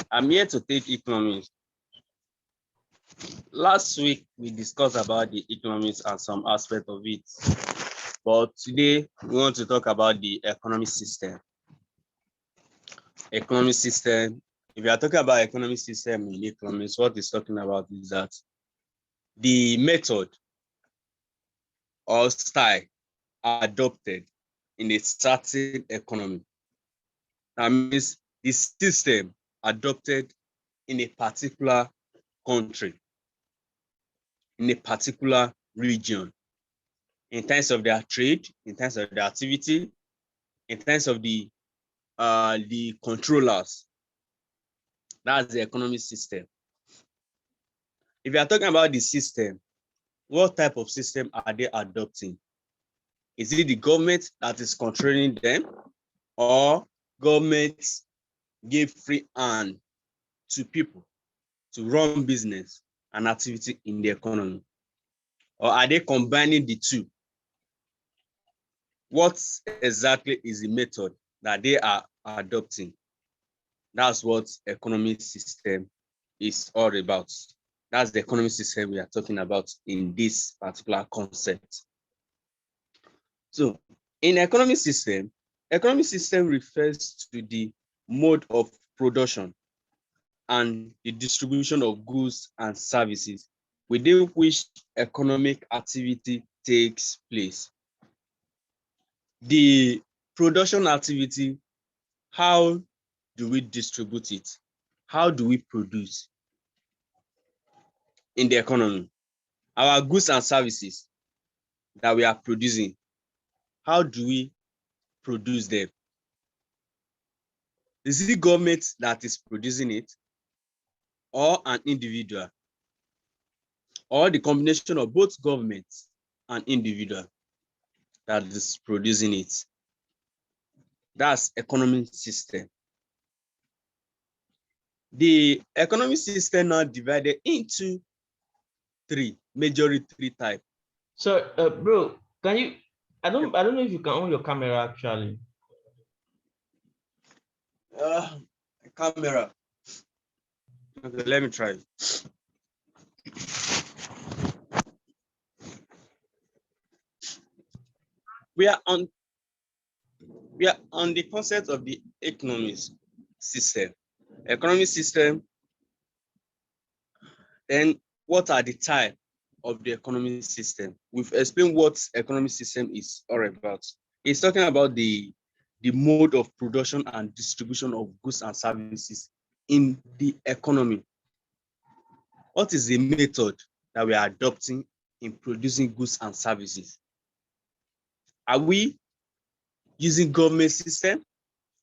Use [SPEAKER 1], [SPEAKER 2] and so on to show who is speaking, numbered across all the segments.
[SPEAKER 1] I'm here to take economics. Last week, we discussed about the economics and some aspect of it. But today, we want to talk about the economic system. Economic system. If you are talking about economic system in economics, what it's talking about is that the method or style adopted in a certain economy. That means the system adopted in a particular country, in a particular region, in terms of their trade, in terms of their activity, in terms of the controllers. That's the economic system. If you are talking about the system, what type of system are they adopting? Is it the government that is controlling them, or government give free hand to people to run business and activity in the economy? Or are they combining the two? What exactly is the method that they are adopting? That's what economic system is all about. That's the economic system we are talking about in this particular concept. So in economic system refers to the mode of production and the distribution of goods and services within which economic activity takes place. The production activity, how do we distribute it? How do we produce in the economy? Our goods and services that we are producing, how do we produce them? Is it the government that is producing it, or an individual, or the combination of both government and individual that is producing it? That's economic system. The economic system now divided into majorly three types.
[SPEAKER 2] So, bro, can you? I don't know if you can on your camera actually.
[SPEAKER 1] Camera. Okay, let me try. We are on the concept of the economic system. Economic system. Then what are the types of the economic system? We've explained what economic system is all about. It's talking about the mode of production and distribution of goods and services in the economy. What is the method that we are adopting in producing goods and services? Are we using government system,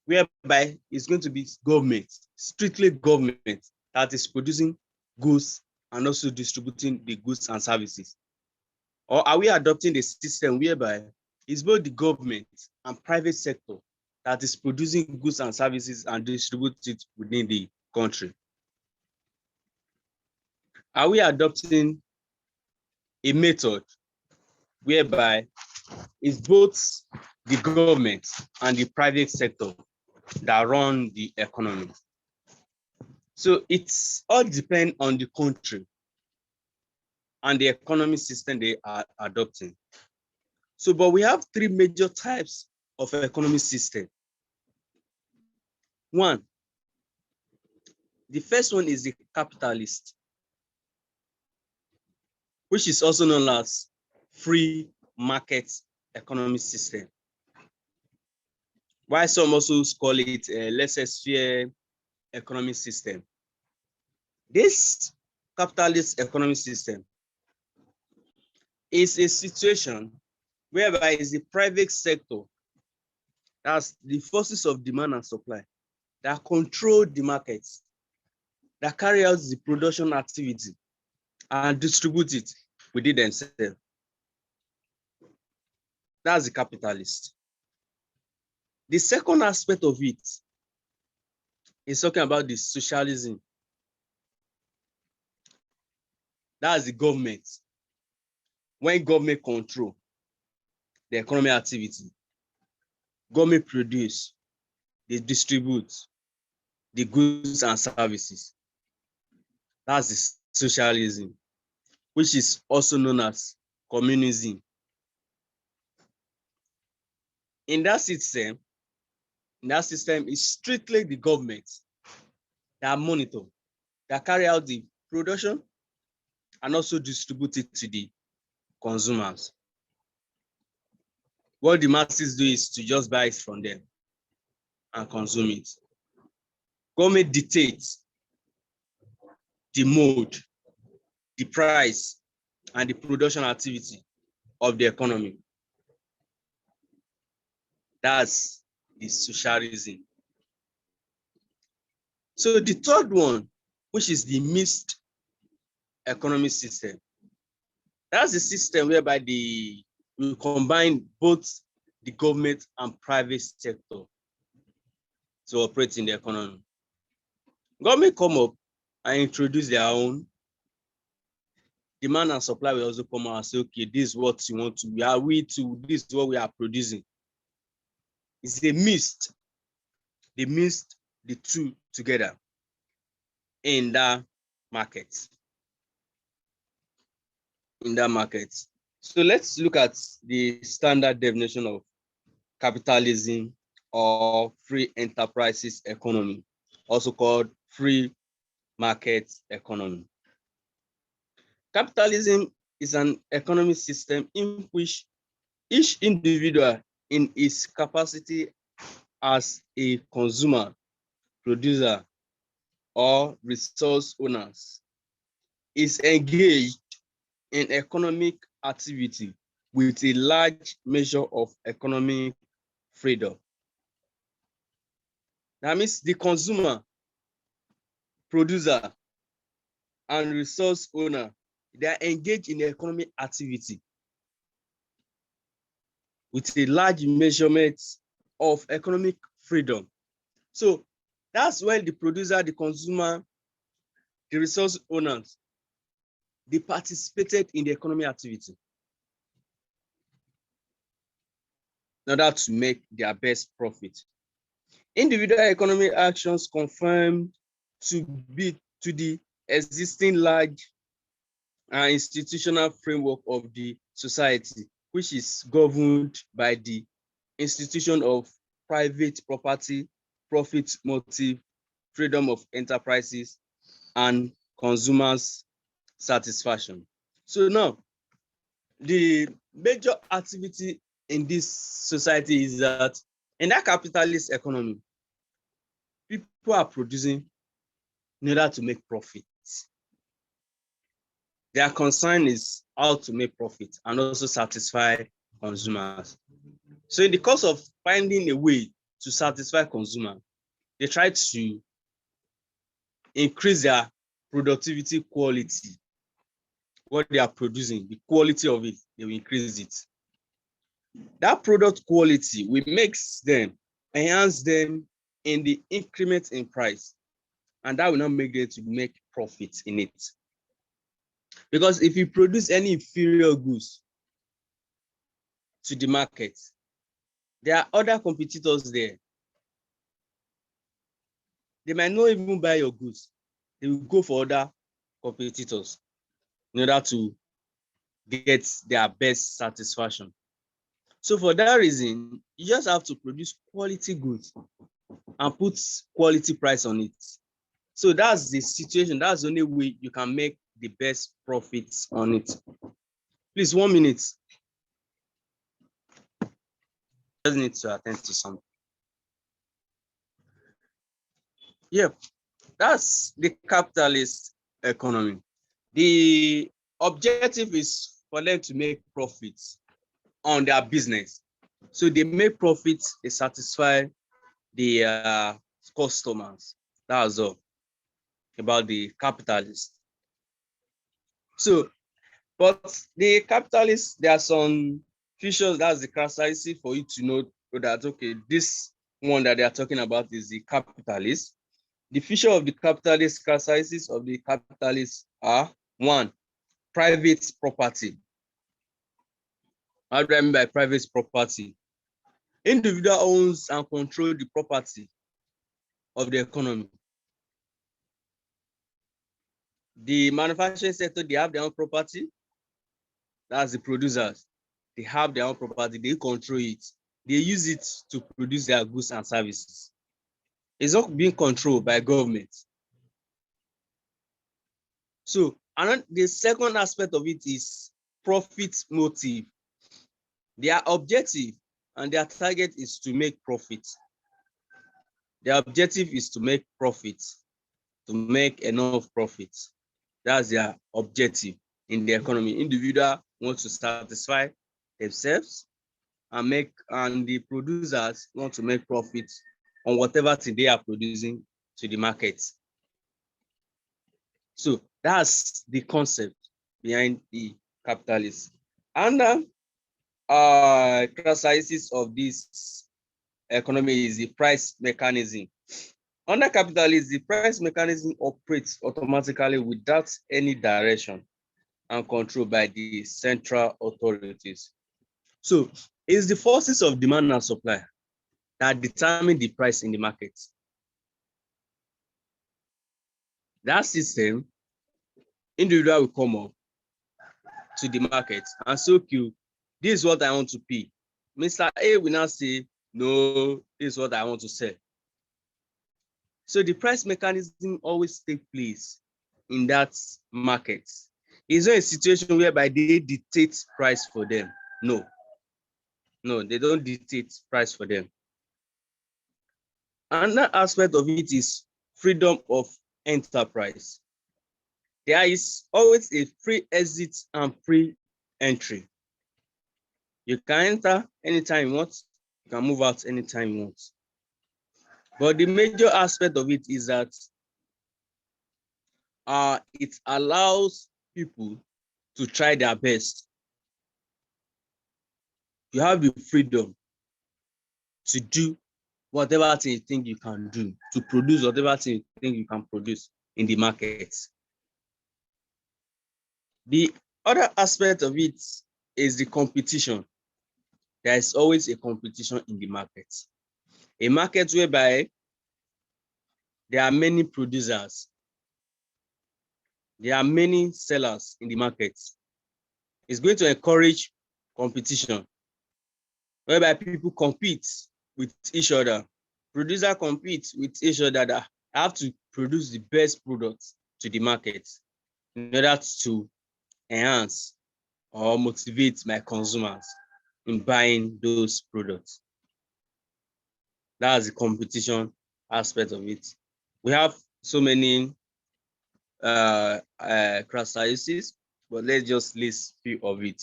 [SPEAKER 1] whereby it's going to be government, strictly government, that is producing goods and also distributing the goods and services? Or are we adopting the system whereby it's both the government and private sector that is producing goods and services and distributing it within the country? Are we adopting a method whereby it's both the government and the private sector that run the economy? So it's all depend on the country and the economic system they are adopting. So, but we have three major types of economic system. One, the first one is the capitalist, which is also known as free market economic system. Why some also call it a laissez-faire economic system. This capitalist economic system is a situation whereby it's the private sector, that's the forces of demand and supply, that control the markets, that carry out the production activity and distribute it within themselves. That's the capitalist. The second aspect of it is talking about the socialism. That's the government. When government control the economic activity, government produce, they distribute, the goods and services. That's the socialism, which is also known as communism. In that system, is strictly the government that monitor, that carry out the production and also distribute it to the consumers. What the masses do is to just buy it from them and consume it. Government dictates the mode, the price, and the production activity of the economy. That's the socialism. So the third one, which is the mixed economic system, that's the system whereby we combine both the government and private sector to operate in the economy. Government come up and introduce their own. Demand and supply will also come out and say, okay, this is what you want to, this is what we are producing. It's a mixed. They mixed the two together in that market. So let's look at the standard definition of capitalism or free enterprises economy, also called free market economy. Capitalism is an economic system in which each individual in its capacity as a consumer, producer, or resource owners is engaged in economic activity with a large measure of economic freedom. That means the consumer, producer, and resource owner, they are engaged in economic activity with a large measurement of economic freedom. So that's when the producer, the consumer, the resource owners, they participated in the economic activity in order to make their best profit. Individual economic actions conform to the existing large institutional framework of the society, which is governed by the institution of private property, profit motive, freedom of enterprises, and consumers' satisfaction. So now, the major activity in this society is that in that capitalist economy, people are producing in order to make profits. Their concern is how to make profit and also satisfy consumers. So in the course of finding a way to satisfy consumers, they try to increase their productivity quality. What they are producing, the quality of it, they will increase it. That product quality will enhance them in the increment in price, and that will not make them to make profits in it. Because if you produce any inferior goods to the market, there are other competitors there. They might not even buy your goods. They will go for other competitors in order to get their best satisfaction. So for that reason, you just have to produce quality goods and put quality price on it. So that's the situation. That's the only way you can make the best profits on it. Please, 1 minute. I just need to attend to something. Yeah, that's the capitalist economy. The objective is for them to make profits on their business. So they make profits, they satisfy the customers. That's all about the capitalist. So, but the capitalists, there are some features, that's the characteristic for you to know that, okay, this one that they are talking about is the capitalist. The feature of the capitalist, characteristics of the capitalists are: one, private property. What do I mean by private property? Individual owns and control the property of the economy. The manufacturing sector, they have their own property. That's the producers. They have their own property. They control it. They use it to produce their goods and services. It's not being controlled by government. So, and the second aspect of it is profit motive. Their objective and their target is to make profit. Their objective is to make profit, to make enough profit. That's their objective in the economy. Individual want to satisfy themselves and the producers want to make profit on whatever thing they are producing to the market. So that's the concept behind the capitalism. And characteristics of this economy is the price mechanism. Under capitalism, the price mechanism operates automatically without any direction and control by the central authorities. So it's the forces of demand and supply that determine the price in the market. That system, individual will come up to the market and say, okay, this is what I want to pay. Mr. A will now say, no, this is what I want to sell. So the price mechanism always takes place in that market. It's not a situation whereby they dictate price for them. No, they don't dictate price for them. Another aspect of it is freedom of enterprise. There is always a free exit and free entry. You can enter anytime you want, you can move out anytime you want. But the major aspect of it is that it allows people to try their best. You have the freedom to do whatever thing you think you can do, to produce whatever thing you think you can produce in the market. The other aspect of it is the competition. There is always a competition in the market. A market whereby there are many producers, there are many sellers in the market. It's going to encourage competition, whereby people compete with each other. Producers compete with each other that have to produce the best products to the market in order to enhance or motivate my consumers in buying those products. That's the competition aspect of it. We have so many characteristics, but let's just list a few of it.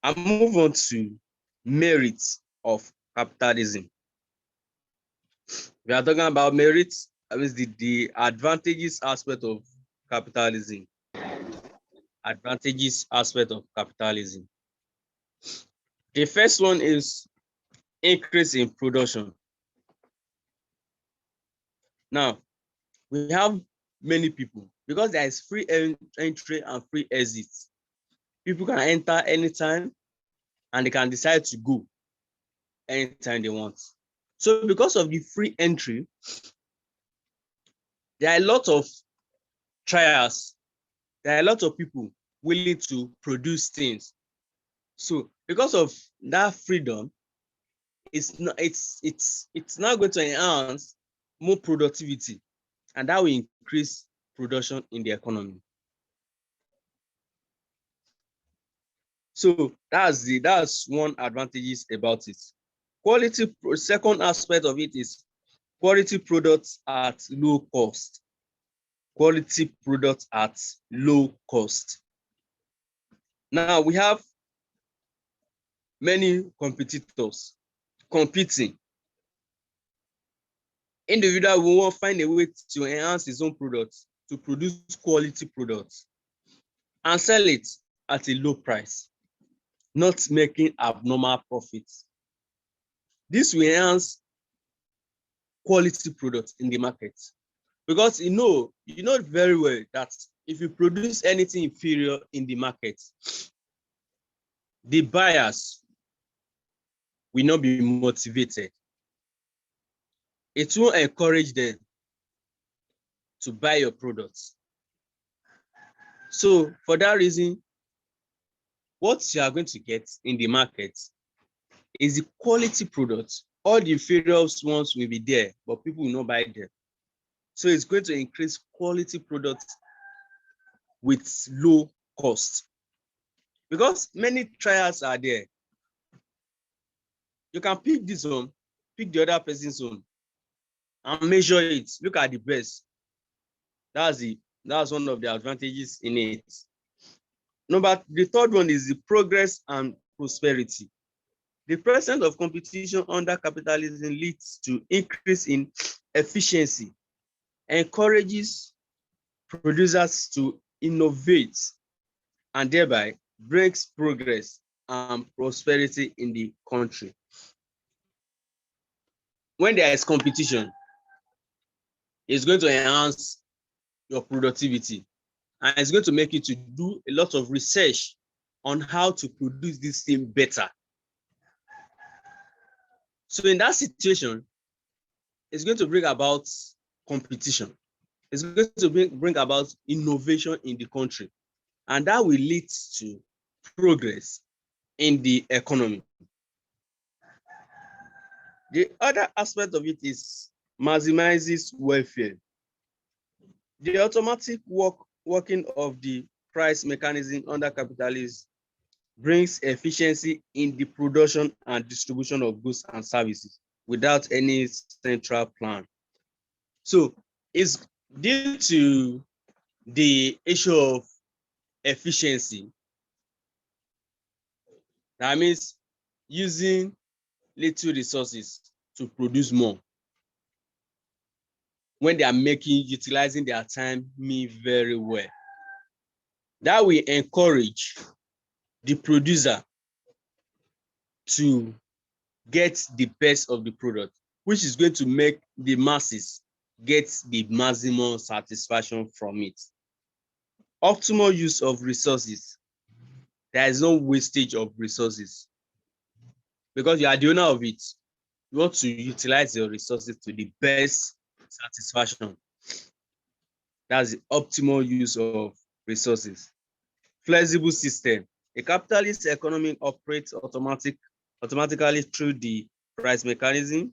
[SPEAKER 1] I'll move on to merits of capitalism. We are talking about merits, that means the advantages aspect of capitalism. Advantages aspect of capitalism. The first one is increase in production. Now, we have many people because there is free entry and free exit. People can enter anytime and they can decide to go anytime they want. So because of the free entry, there are a lot of trials. There are a lot of people willing to produce things. So because of that freedom, it's not going to enhance more productivity, and that will increase production in the economy. So that's one advantage about it. Quality, second aspect of it is quality products at low cost. Quality products at low cost. Now we have many competitors competing. Individual will find a way to enhance his own products, to produce quality products and sell it at a low price, not making abnormal profits. This will enhance quality products in the market, because you know very well that if you produce anything inferior in the market, the buyers will not be motivated. It will encourage them to buy your products. So for that reason, what you are going to get in the market is the quality product. All the inferior ones will be there, but people will not buy them. So it's going to increase quality products with low cost. Because many trials are there. You can pick this one, pick the other person's own, and measure it. Look at the best. That's one of the advantages in it. The third one is the progress and prosperity. The presence of competition under capitalism leads to increase in efficiency, encourages producers to innovate, and thereby brings progress and prosperity in the country. When there is competition, it's going to enhance your productivity, and it's going to make you to do a lot of research on how to produce this thing better. So in that situation, it's going to bring about competition. It's going to bring about innovation in the country, and that will lead to progress in the economy. The other aspect of it is maximizes welfare. The automatic working of the price mechanism under capitalism brings efficiency in the production and distribution of goods and services without any central plan. So it's due to the issue of efficiency. That means using little resources to produce more. When they are utilizing their time very well. That will encourage the producer to get the best of the product, which is going to make the masses get the maximum satisfaction from it. Optimal use of resources. There is no wastage of resources because you are the owner of it. You want to utilize your resources to the best satisfaction. That's the optimal use of resources. Flexible system. A capitalist economy operates automatically through the price mechanism.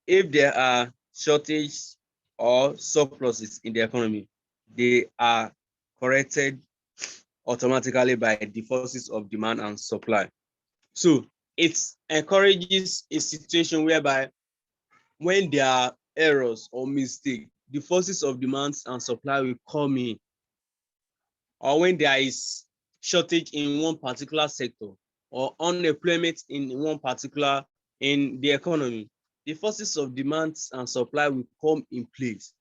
[SPEAKER 1] If there are shortages or surpluses in the economy, they are corrected automatically by the forces of demand and supply. So it encourages a situation whereby when there are errors or mistakes, the forces of demand and supply will come in. Or when there is shortage in one particular sector or unemployment in the economy, the forces of demand and supply will come in place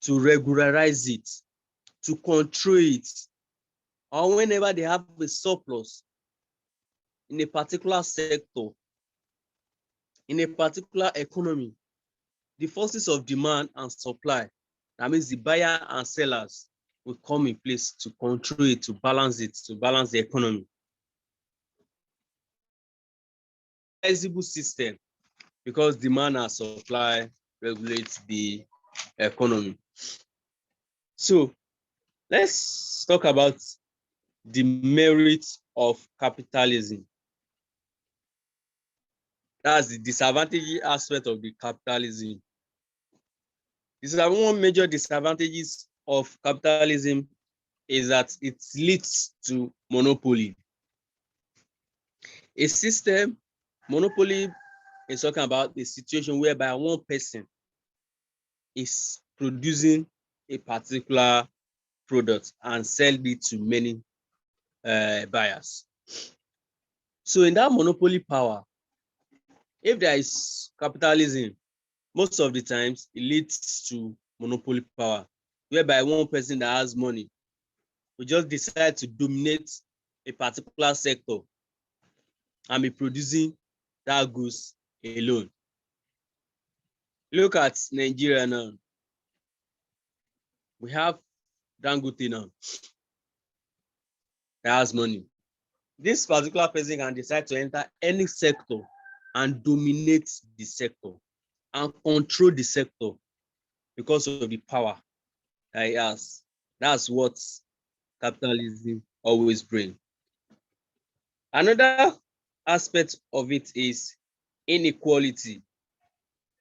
[SPEAKER 1] to regularize it, to control it. Or whenever they have a surplus in a particular sector, in a particular economy, the forces of demand and supply, that means the buyer and sellers, will come in place to control it, to balance the economy. Flexible system, because demand and supply regulates the economy. So let's talk about the merits of capitalism. That's the disadvantage aspect of the capitalism. This is one major disadvantages of capitalism is that it leads to monopoly. A system, monopoly is talking about a situation whereby one person is producing a particular product and sell it to many buyers. So in that monopoly power, if there is capitalism, most of the times it leads to monopoly power, whereby one person that has money will just decide to dominate a particular sector and be producing that goods alone. Look at Nigeria now. We have Dangote now that has money. This particular person can decide to enter any sector and dominate the sector and control the sector because of the power that he has. That's what capitalism always bring. Another aspect of it is inequality.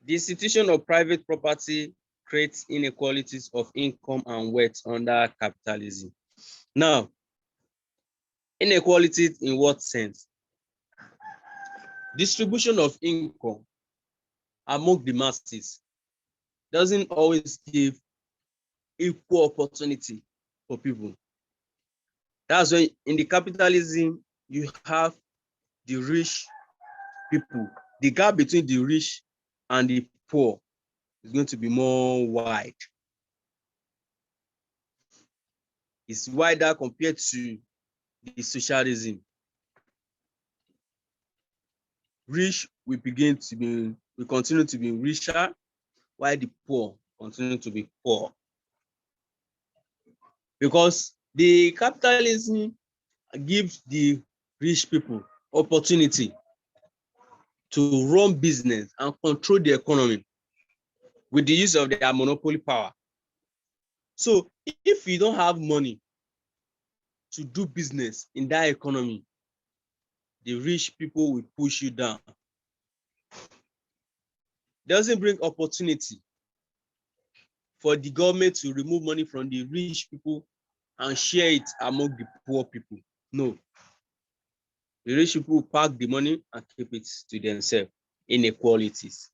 [SPEAKER 1] The institution of private property creates inequalities of income and wealth under capitalism. Now, inequality in what sense? Distribution of income among the masses doesn't always give equal opportunity for people. That's why in the capitalism, you have the rich people. The gap between the rich and the poor is going to be more wide. It's wider compared to the socialism. Rich will continue to be richer, while the poor continue to be poor. Because the capitalism gives the rich people opportunity to run business and control the economy with the use of their monopoly power. So if you don't have money to do business in that economy, the rich people will push you down. Doesn't bring opportunity for the government to remove money from the rich people and share it among the poor people. No. The rich people pack the money and keep it to themselves. Inequalities.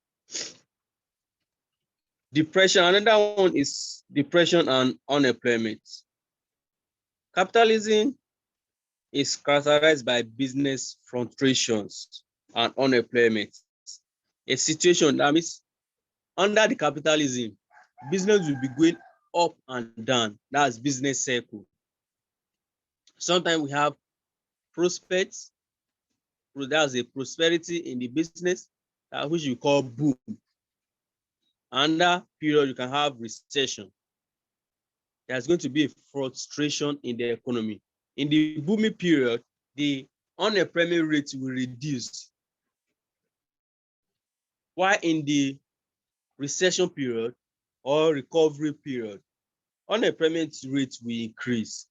[SPEAKER 1] Depression, another one is depression and unemployment. Capitalism is characterized by business fluctuations and unemployment. A situation that means under the capitalism, business will be going up and down. That's business cycle. Sometimes we have prospects, that's a prosperity in the business, which we call boom. Under period, you can have recession. There's going to be a frustration in the economy. In the booming period, the unemployment rate will reduce. While in the recession period or recovery period, unemployment rate will increase.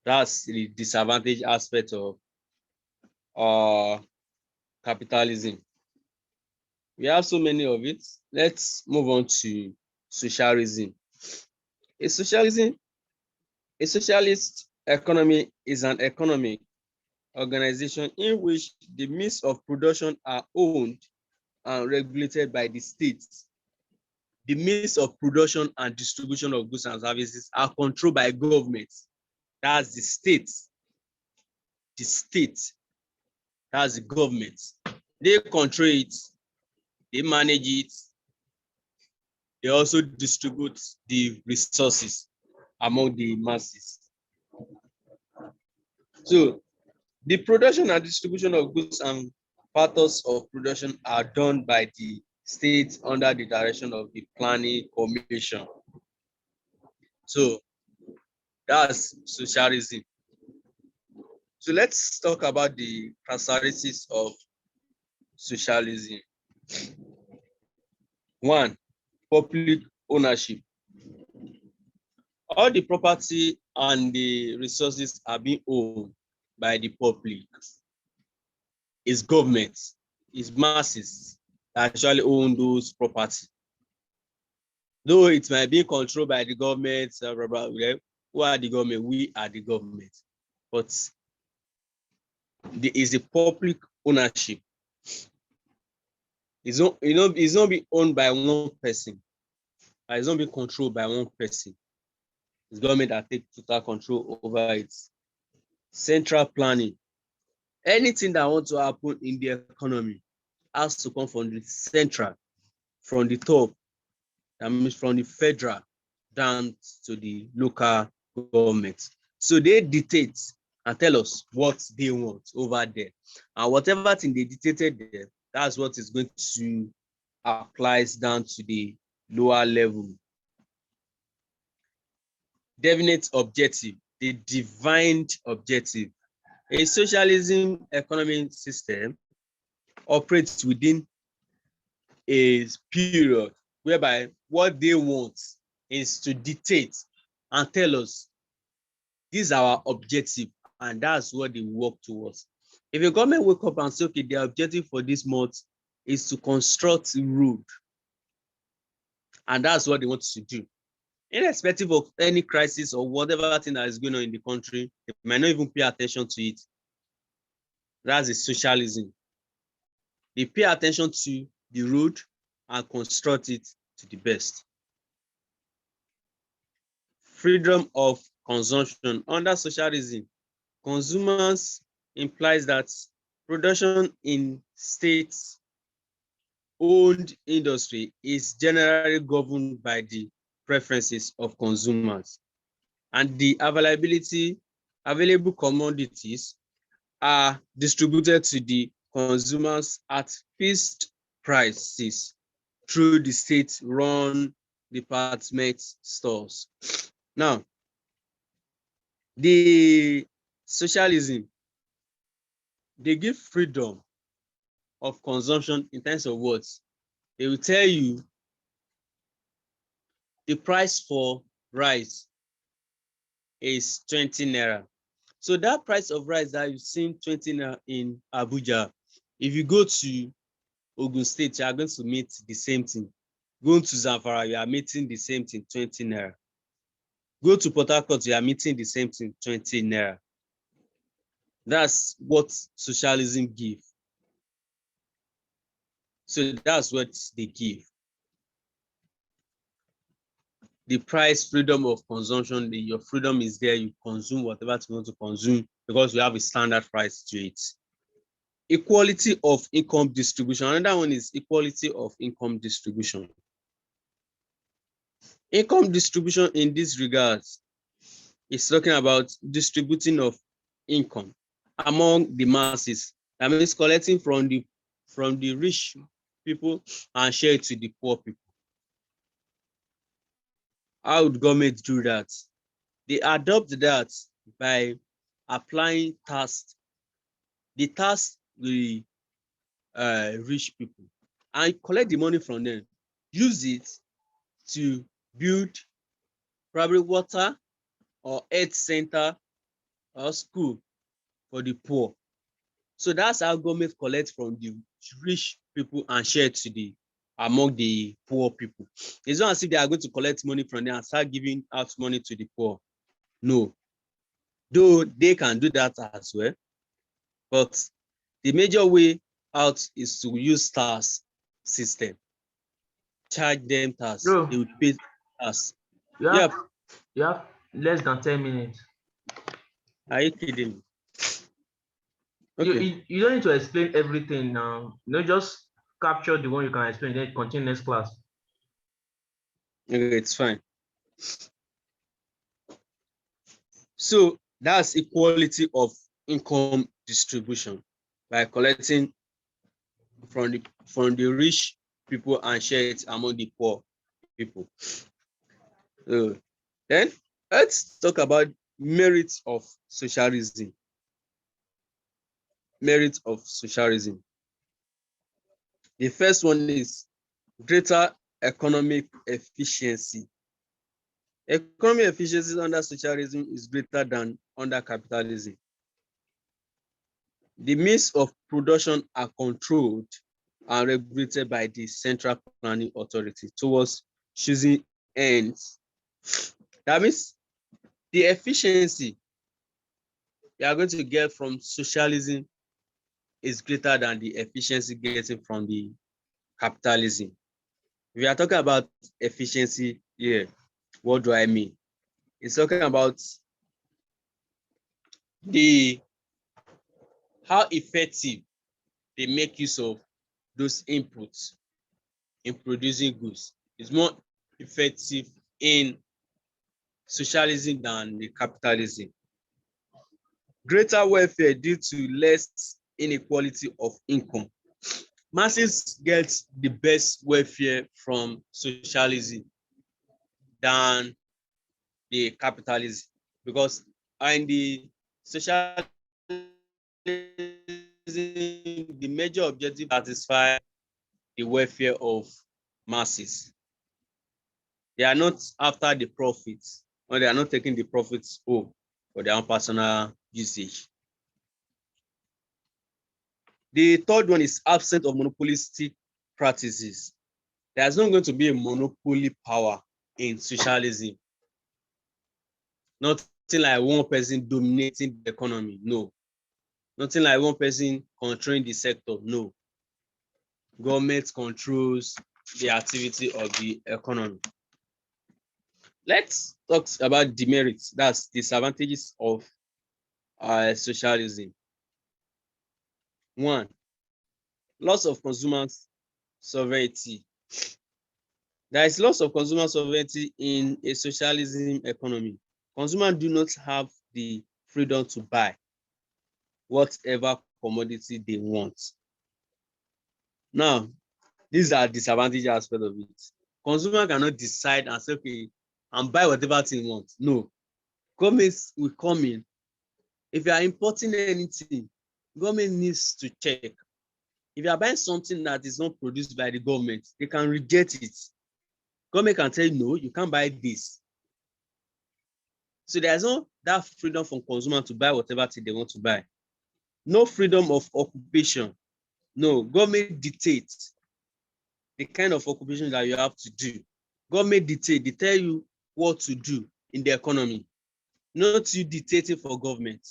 [SPEAKER 1] That's the disadvantage aspect of capitalism. We have so many of it. Let's move on to socialism. A socialist economy is an economic organization in which the means of production are owned and regulated by the state. The means of production and distribution of goods and services are controlled by government. That's the state. The state, that's the government. They control it, they manage it, they also distribute the resources among the masses. So the production and distribution of goods and factors of production are done by the state under the direction of the planning commission. So that's socialism. So let's talk about the characteristics of socialism. One, public ownership. All the property and the resources are being owned by the public. It's government, it's masses that actually own those property. Though it might be controlled by the government, who are the government? We are the government. But there is a public ownership. It's not being owned by one person. It's not being controlled by one person. It's government that takes total control over it. Central planning. Anything that wants to happen in the economy has to come from the central, from the top. That means from the federal down to the local government. So they dictate and tell us what they want over there. And whatever thing they dictated there, that's what is going to apply down to the lower level. Definite objective, the defined objective. A socialism economic system operates within a period whereby what they want is to dictate and tell us This is our objective, and that's what they work towards. If a government wake up and say, okay, their objective for this month is to construct a road, and that's what they want to do, irrespective of any crisis or whatever thing that is going on in the country, they might not even pay attention to it. That's the socialism. They pay attention to the road and construct it to the best. Freedom of consumption. Under socialism, consumers implies that production in state-owned industry is generally governed by the preferences of consumers, and the available commodities are distributed to the consumers at fixed prices through the state-run department stores. Now, the socialism, they give freedom of consumption in terms of what? They will tell you the price for rice is 20 naira. So that price of rice that you've seen 20 naira in Abuja, if you go to Ogun State, you are going to meet the same thing. Going to Zamfara, you are meeting the same thing, 20 naira. Go to Port Harcourt, you are meeting the same thing, 20 naira. That's what socialism gives. So that's what they give. The price, freedom of consumption, your freedom is there, you consume whatever you want to consume because we have a standard price to it. Equality of income distribution. Another one is equality of income distribution. Income distribution in this regard is talking about distributing of income among the masses. That means collecting from the rich people and share it to the poor people. How would government do that? They adopt that by applying tax. The tax will rich people and collect the money from them, use it to build probably water or health center or school for the poor. So that's how government collects from the rich people and share it to the among the poor people. It's not as if they are going to collect money from them and start giving out money to the poor. No, though they can do that as well, but the major way out is to use tax system. Charge them tax.
[SPEAKER 2] Bro,
[SPEAKER 1] They will pay tax.
[SPEAKER 2] you
[SPEAKER 1] Yeah,
[SPEAKER 2] have less than 10 minutes.
[SPEAKER 1] are you kidding me?
[SPEAKER 2] You,
[SPEAKER 1] Okay,
[SPEAKER 2] you, you don't need to explain everything now. Just capture the one you can explain, then continue next class.
[SPEAKER 1] okay, it's fine. So that's equality of income distribution by collecting from the rich people and share it among the poor people. Then let's talk about merits of socialism. Merits of socialism. The first one is greater economic efficiency. Economic efficiency under socialism is greater than under capitalism. The means of production are controlled and regulated by the Central Planning Authority towards choosing ends. That means the efficiency you are going to get from socialism is greater than the efficiency getting from the capitalism. We are talking about efficiency here. What do I mean? It's talking about how effective they make use of those inputs in producing goods. It's more effective in socialism than the capitalism. Greater welfare due to less inequality of income. Masses get the best welfare from socialism than the capitalism because in the socialism, the major objective is to satisfy the welfare of masses. They are not after the profits, or they are not taking the profits home. for their own personal usage. The third one is absent of monopolistic practices. There's not going to be a monopoly power in socialism. Nothing like one person dominating the economy, no. Nothing like one person controlling the sector, no. Government controls the activity of the economy. Let's talk about demerits, that's disadvantages of socialism. One, loss of consumer sovereignty. There is loss of consumer sovereignty in a socialism economy. Consumers do not have the freedom to buy whatever commodity they want. Now, these are disadvantage aspects of it. Consumer cannot decide and say, okay, and buy whatever thing you want. No. Governments will come in. If you are importing anything, government needs to check. If you are buying something that is not produced by the government, they can reject it. Government can tell you, no, you can't buy this. So there's no that freedom from consumer to buy whatever thing they want to buy. No freedom of occupation. No, government dictates the kind of occupation that you have to do. Government dictate, they tell you what to do in the economy, not you dictating for government.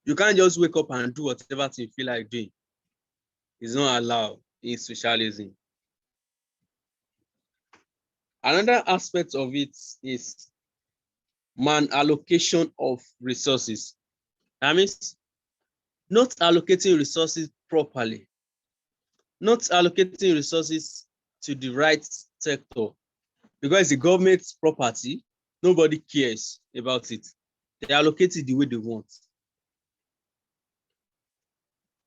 [SPEAKER 1] You can't just wake up and do whatever thing you feel like doing. It's not allowed in socialism. Another aspect of it is allocation of resources. That means not allocating resources properly, not allocating resources to the right sector, because the government's property, nobody cares about it. They allocate it the way they want.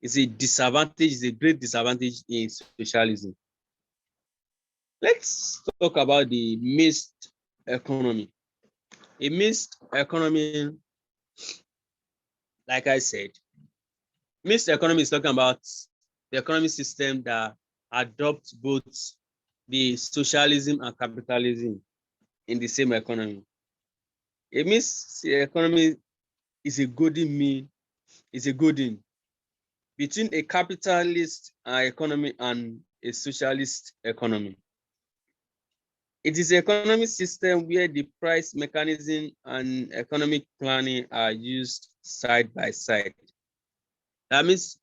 [SPEAKER 1] It's a disadvantage, it's a great disadvantage in socialism. Let's talk about the mixed economy. A mixed economy, like I said, mixed economy is talking about the economic system that adopts both the socialism and capitalism in the same economy. A mixed economy is a golden mean, is a golden between a capitalist economy and a socialist economy. It is an economic system where the price mechanism and economic planning are used side by side. That means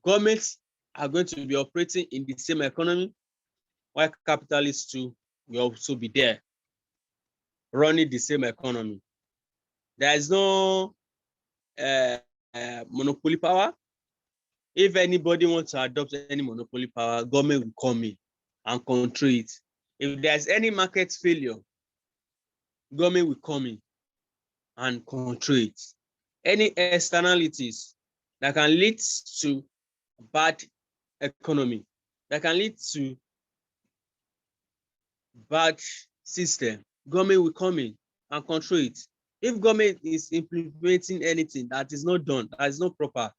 [SPEAKER 1] governments are going to be operating in the same economy, while capitalists too will also be there, running the same economy. There is no monopoly power. If anybody wants to adopt any monopoly power, government will come in and control it. If there's any market failure, government will come in and control it. Any externalities that can lead to bad economy, that can lead to bad system, government will come in and control it. If government is implementing anything that is not done, that is not proper,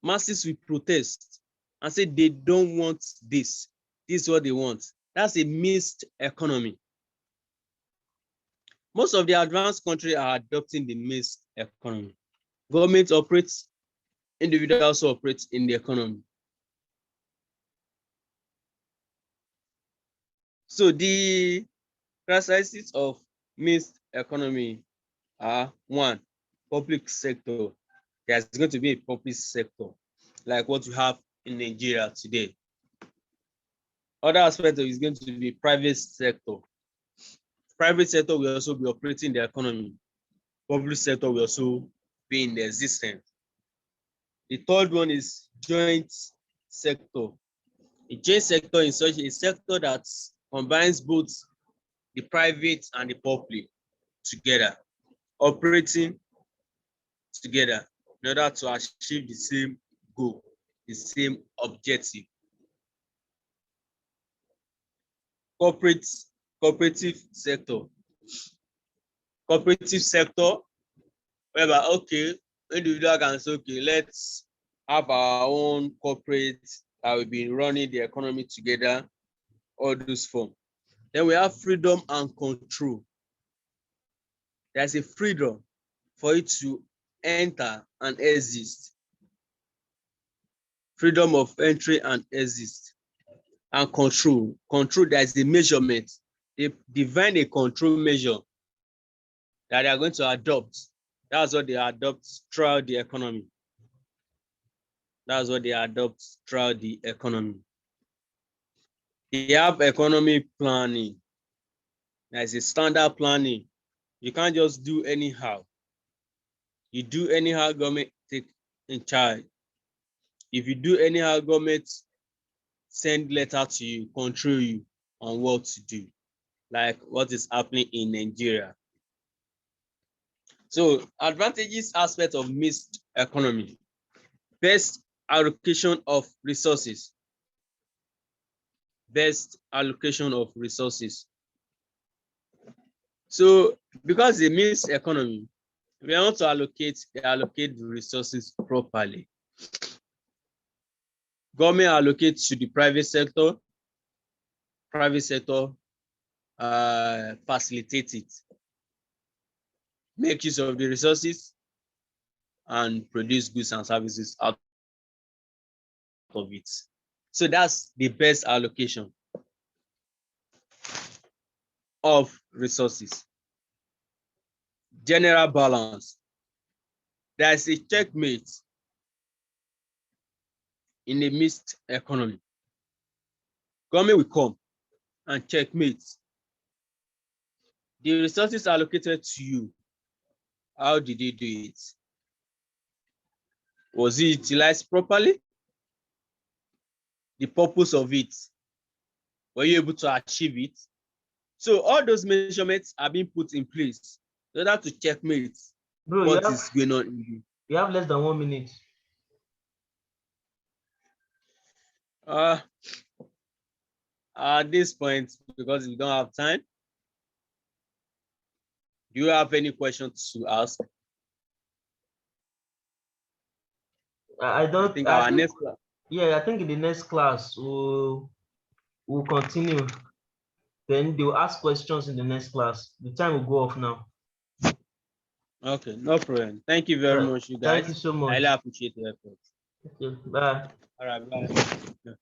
[SPEAKER 1] masses will protest and say they don't want this. This is what they want. That's a mixed economy. Most of the advanced countries are adopting the mixed economy. Government operates, individuals also operate in the economy. So the characteristics of mixed economy are: one, public sector. There's going to be a public sector like what you have in Nigeria today. Other aspect is going to be private sector. Private sector will also be operating the economy. Public sector will also be in the existence. The third one is joint sector. A joint sector is such a sector that combines both the private and the public together, operating together in order to achieve the same goal, the same objective. Cooperative sector. Cooperative sector, whereby, okay, individual can say, okay, let's have our own corporate that will be running the economy together, all those forms. Then we have freedom and control. there's a freedom for it to enter and exist. Freedom of entry and exist. And control. Control, there's a measurement. They define a control measure that they are going to adopt. That's what they adopt throughout the economy. That's what they adopt throughout the economy. They have economic planning. There's a standard planning. You can't just do anyhow. You do anyhow, government take in charge. If you do anyhow, government send letter to you, control you on what to do, like what is happening in Nigeria. So advantages aspect of mixed economy. Best allocation of resources. Best allocation of resources. So because the mixed economy, we want to allocate the resources properly. Government allocates to the private sector facilitate it, make use of the resources and produce goods and services out of it. So that's the best allocation of resources. General balance. There's a checkmate in a mixed economy. Government will come and checkmate. The resources allocated to you, how did they do it? Was it utilized properly? The purpose of it, were you able to achieve it? So all those measurements are being put in place in order to checkmate what is going on in you.
[SPEAKER 2] You have less than 1 minute.
[SPEAKER 1] At this point, because we don't have time, do you have any questions to ask?
[SPEAKER 2] I don't
[SPEAKER 1] I think our next class.
[SPEAKER 2] Yeah, I think in the next class we'll continue. Then they'll ask questions in the next class. The time will go off now.
[SPEAKER 1] Okay, no problem. Thank you very much, you guys.
[SPEAKER 2] Thank you so much.
[SPEAKER 1] I really appreciate the effort.
[SPEAKER 2] Okay, bye.
[SPEAKER 1] All right, bye. Yeah.